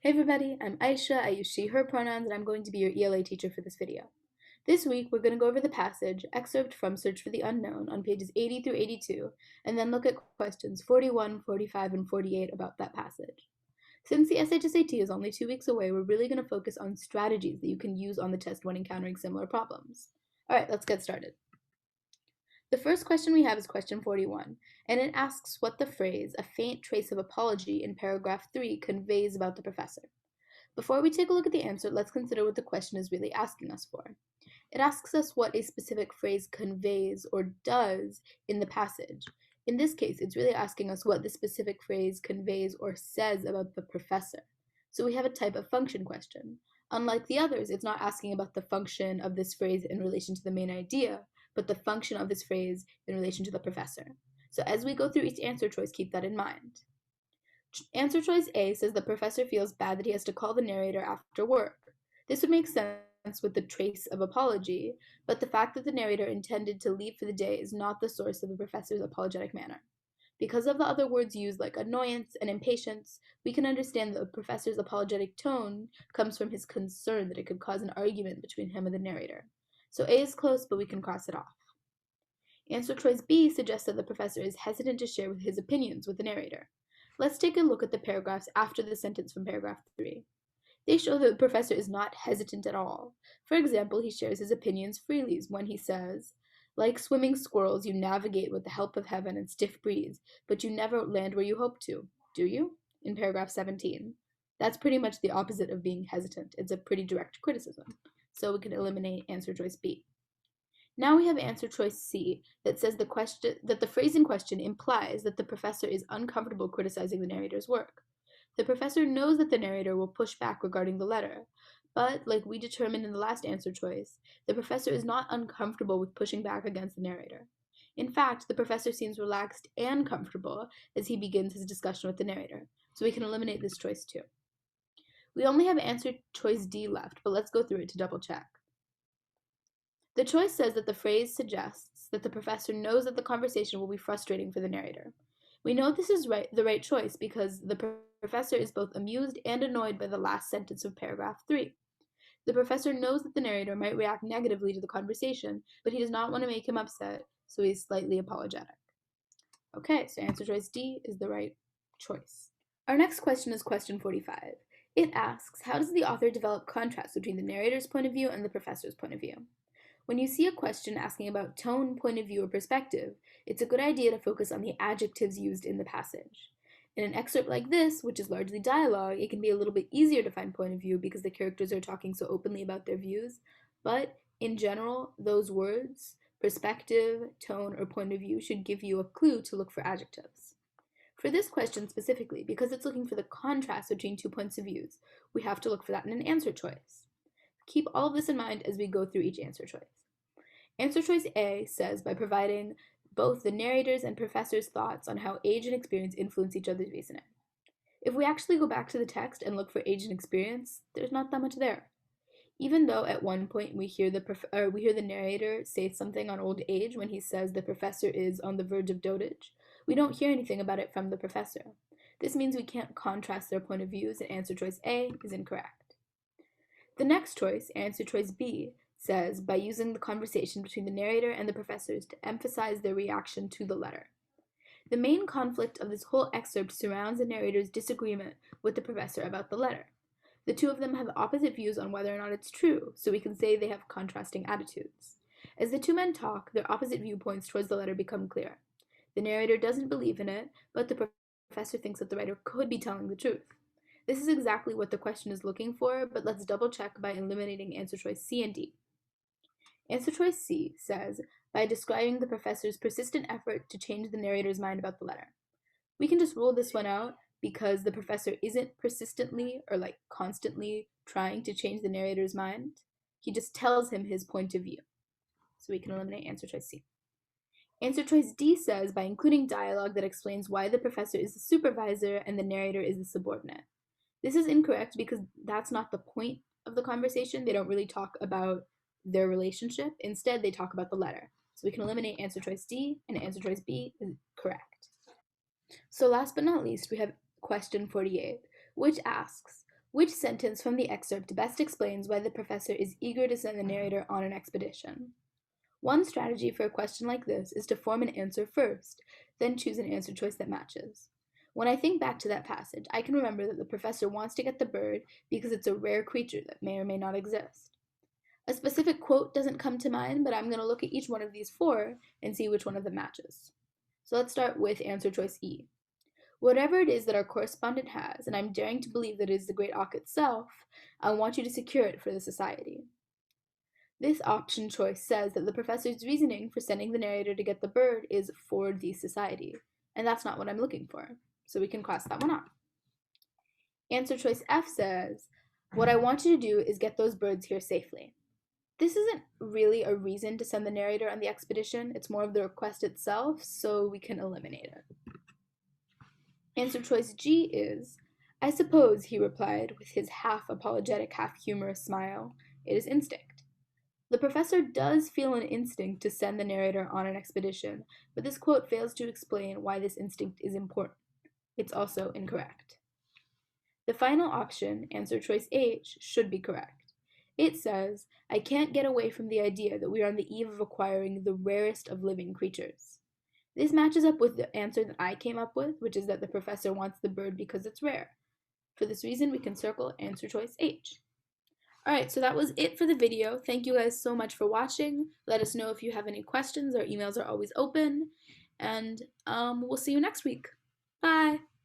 Hey everybody, I'm Aisha. I use she, her pronouns, and I'm going to be your ELA teacher for this video. This week, we're going to go over the passage, excerpt from Search for the Unknown, on pages 80 through 82, and then look at questions 41, 45, and 48 about that passage. Since the SHSAT is only 2 weeks away, we're really going to focus on strategies that you can use on the test when encountering similar problems. Alright, let's get started. The first question we have is question 41, and it asks what the phrase, a faint trace of apology, in paragraph 3 conveys about the professor. Before we take a look at the answer, let's consider what the question is really asking us for. It asks us what a specific phrase conveys or does in the passage. In this case, it's really asking us what the specific phrase conveys or says about the professor. So we have a type of function question. Unlike the others, it's not asking about the function of this phrase in relation to the main idea, but the function of this phrase in relation to the professor. So as we go through each answer choice, keep that in mind. Answer choice A says the professor feels bad that he has to call the narrator after work. This would make sense with the trace of apology, but the fact that the narrator intended to leave for the day is not the source of the professor's apologetic manner. Because of the other words used like annoyance and impatience, we can understand that the professor's apologetic tone comes from his concern that it could cause an argument between him and the narrator. So A is close, but we can cross it off. Answer choice B suggests that the professor is hesitant to share his opinions with the narrator. Let's take a look at the paragraphs after the sentence from paragraph 3. They show that the professor is not hesitant at all. For example, he shares his opinions freely when he says, like swimming squirrels, you navigate with the help of heaven and stiff breeze, but you never land where you hope to, do you? In paragraph 17. That's pretty much the opposite of being hesitant. It's a pretty direct criticism. So we can eliminate answer choice B. Now we have answer choice C that says the phrase in question implies that the professor is uncomfortable criticizing the narrator's work. The professor knows that the narrator will push back regarding the letter, but like we determined in the last answer choice, the professor is not uncomfortable with pushing back against the narrator. In fact, the professor seems relaxed and comfortable as he begins his discussion with the narrator, so we can eliminate this choice too. We only have answer choice D left, but let's go through it to double check. The choice says that the phrase suggests that the professor knows that the conversation will be frustrating for the narrator. We know this is the right choice because the professor is both amused and annoyed by the last sentence of paragraph 3. The professor knows that the narrator might react negatively to the conversation, but he does not want to make him upset, so he's slightly apologetic. Okay, so answer choice D is the right choice. Our next question is question 45. It asks, how does the author develop contrast between the narrator's point of view and the professor's point of view? When you see a question asking about tone, point of view, or perspective, it's a good idea to focus on the adjectives used in the passage. In an excerpt like this, which is largely dialogue, it can be a little bit easier to find point of view because the characters are talking so openly about their views, but in general, those words, perspective, tone, or point of view, should give you a clue to look for adjectives. For this question specifically, because it's looking for the contrast between two points of views, we have to look for that in an answer choice. Keep all of this in mind as we go through each answer choice. Answer choice A says by providing both the narrator's and professor's thoughts on how age and experience influence each other's reasoning. If we actually go back to the text and look for age and experience, there's not that much there. Even though at one point we hear the narrator say something on old age when he says the professor is on the verge of dotage, we don't hear anything about it from the professor. This means we can't contrast their point of views, and answer choice A is incorrect. The next choice, answer choice B, says by using the conversation between the narrator and the professors to emphasize their reaction to the letter. The main conflict of this whole excerpt surrounds the narrator's disagreement with the professor about the letter. The two of them have opposite views on whether or not it's true, so we can say they have contrasting attitudes. As the two men talk, their opposite viewpoints towards the letter become clear. The narrator doesn't believe in it, but the professor thinks that the writer could be telling the truth. This is exactly what the question is looking for, but let's double check by eliminating answer choice C and D. Answer choice C says, by describing the professor's persistent effort to change the narrator's mind about the letter. We can just rule this one out because the professor isn't persistently or constantly trying to change the narrator's mind. He just tells him his point of view. So we can eliminate answer choice C. Answer choice D says, by including dialogue that explains why the professor is the supervisor and the narrator is the subordinate. This is incorrect because that's not the point of the conversation. They don't really talk about their relationship. Instead, they talk about the letter. So we can eliminate answer choice D, and answer choice B is correct. So last but not least, we have question 48, which asks, Which sentence from the excerpt best explains why the professor is eager to send the narrator on an expedition? One strategy for a question like this is to form an answer first, then choose an answer choice that matches. When I think back to that passage, I can remember that the professor wants to get the bird because it's a rare creature that may or may not exist. A specific quote doesn't come to mind, but I'm going to look at each one of these four and see which one of them matches. So let's start with answer choice E. Whatever it is that our correspondent has, and I'm daring to believe that it is the Great Auk itself, I want you to secure it for the society. This option choice says that the professor's reasoning for sending the narrator to get the bird is for the society, and that's not what I'm looking for, so we can cross that one off. Answer choice F says, what I want you to do is get those birds here safely. This isn't really a reason to send the narrator on the expedition, it's more of the request itself, so we can eliminate it. Answer choice G is, I suppose, he replied with his half-apologetic, half-humorous smile, it is instinct. The professor does feel an instinct to send the narrator on an expedition, but this quote fails to explain why this instinct is important. It's also incorrect. The final option, answer choice H, should be correct. It says, I can't get away from the idea that we are on the eve of acquiring the rarest of living creatures. This matches up with the answer that I came up with, which is that the professor wants the bird because it's rare. For this reason, we can circle answer choice H. Alright, so that was it for the video. Thank you guys so much for watching. Let us know if you have any questions. Our emails are always open. And we'll see you next week. Bye!